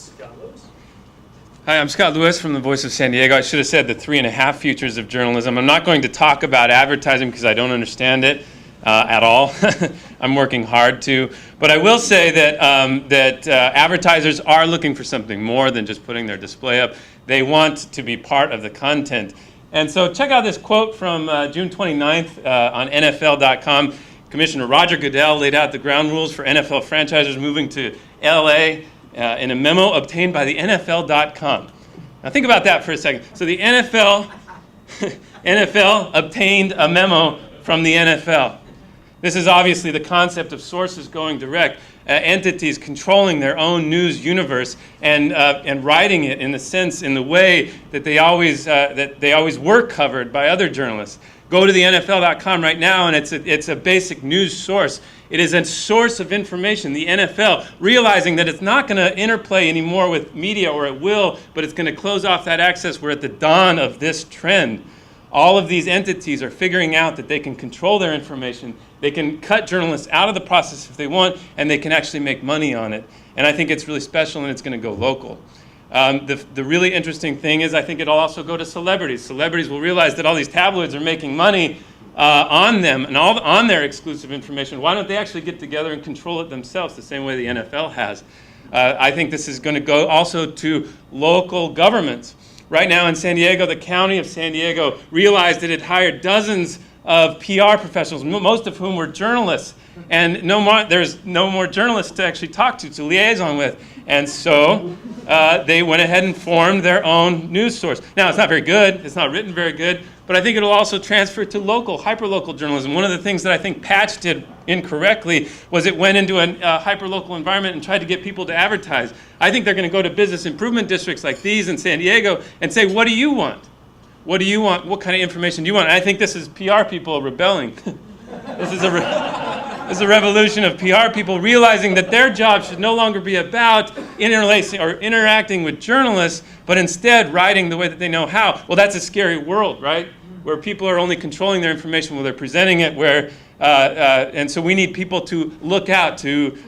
Scott Lewis. Hi, I'm Scott Lewis from the Voice of San Diego. I should have said the 3.5 futures of journalism. I'm not going to talk about advertising because I don't understand it at all. I'm working hard to. But I will say that advertisers are looking for something more than just putting their display up. They want to be part of the content. And so check out this quote from June 29th on NFL.com. Commissioner Roger Goodell laid out the ground rules for NFL franchises moving to LA in a memo obtained by the NFL.com. Now think about that for a second. So the NFL obtained a memo from the NFL. This is obviously the concept of sources going direct, entities controlling their own news universe and writing it in the way that they always were covered by other journalists. Go to the NFL.com right now, and it's a basic news source. It is a source of information. The NFL, realizing that it's not going to interplay anymore with media, or it will, but it's going to close off that access. We're at the dawn of this trend. All of these entities are figuring out that they can control their information. They can cut journalists out of the process if they want, and they can actually make money on it. And I think it's really special, and it's going to go local. The really interesting thing is I think it'll also go to celebrities. Celebrities will realize that all these tabloids are making money on them and on their exclusive information. Why don't they actually get together and control it themselves the same way the NFL has? I think this is going to go also to local governments. Right now in San Diego, the county of San Diego realized that it hired dozens of PR professionals, most of whom were journalists. And there's no more journalists to actually talk to liaison with. And so they went ahead and formed their own news source. Now, it's not very good. It's not written very good. But I think it'll also transfer to local, hyperlocal journalism. One of the things that I think Patch did incorrectly was it went into a hyperlocal environment and tried to get people to advertise. I think they're going to go to business improvement districts like these in San Diego and say, what do you want? What do you want? What kind of information do you want? And I think this is PR people rebelling. This is a revolution of PR people realizing that their job should no longer be about interlacing or interacting with journalists, but instead writing the way that they know how. Well, that's a scary world, right? Where people are only controlling their information while they're presenting it. And so we need people to look out, to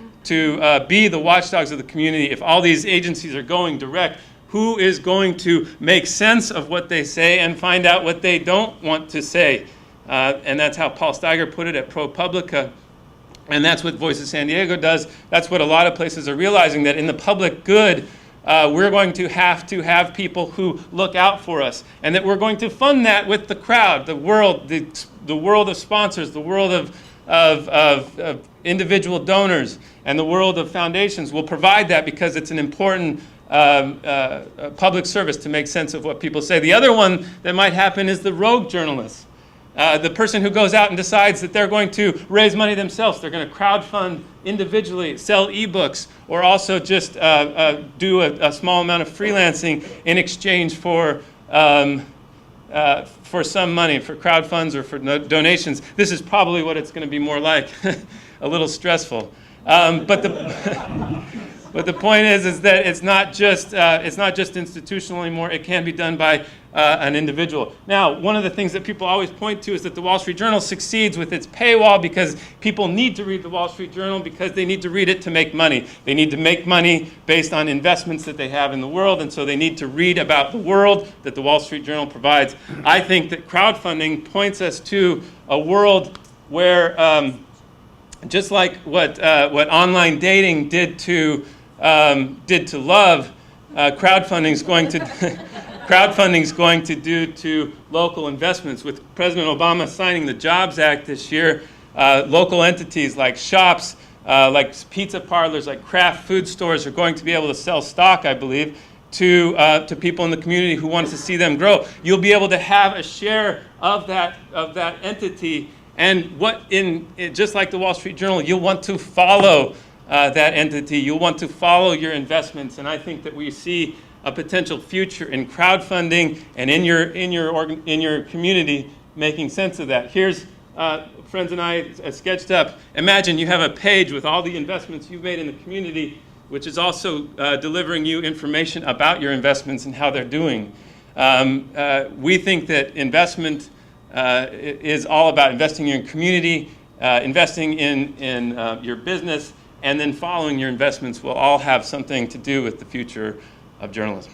be the watchdogs of the community. If all these agencies are going direct, who is going to make sense of what they say and find out what they don't want to say? And that's how Paul Steiger put it at ProPublica. And that's what Voice of San Diego does. That's what a lot of places are realizing, that in the public good, we're going to have people who look out for us, and that we're going to fund that with the crowd, the world of sponsors, the world of individual donors, and the world of foundations will provide that because it's an important public service to make sense of what people say. The other one that might happen is the rogue journalists. The person who goes out and decides that they're going to raise money themselves. They're going to crowdfund individually, sell ebooks, or also just do a small amount of freelancing in exchange for some money, for crowdfunds or for donations. This is probably what it's going to be more like, a little stressful. But the point is that it's not just institutional anymore. It can be done by an individual. Now, one of the things that people always point to is that the Wall Street Journal succeeds with its paywall because people need to read the Wall Street Journal because they need to read it to make money. They need to make money based on investments that they have in the world, and so they need to read about the world that the Wall Street Journal provides. I think that crowdfunding points us to a world where, just like what online dating did to love, crowdfunding's going to do to local investments. With President Obama signing the Jobs Act this year, local entities like shops, like pizza parlors, like craft food stores are going to be able to sell stock, I believe, to people in the community who want to see them grow. You'll be able to have a share of that entity, and just like the Wall Street Journal, you'll want to follow that entity. You'll want to follow your investments, and I think that we see a potential future in crowdfunding and in your community making sense of that. Here's friends and I sketched up. Imagine you have a page with all the investments you've made in the community, which is also delivering you information about your investments and how they're doing. We think that investment is all about investing in your community, investing in your business, and then following your investments will all have something to do with the future of journalism.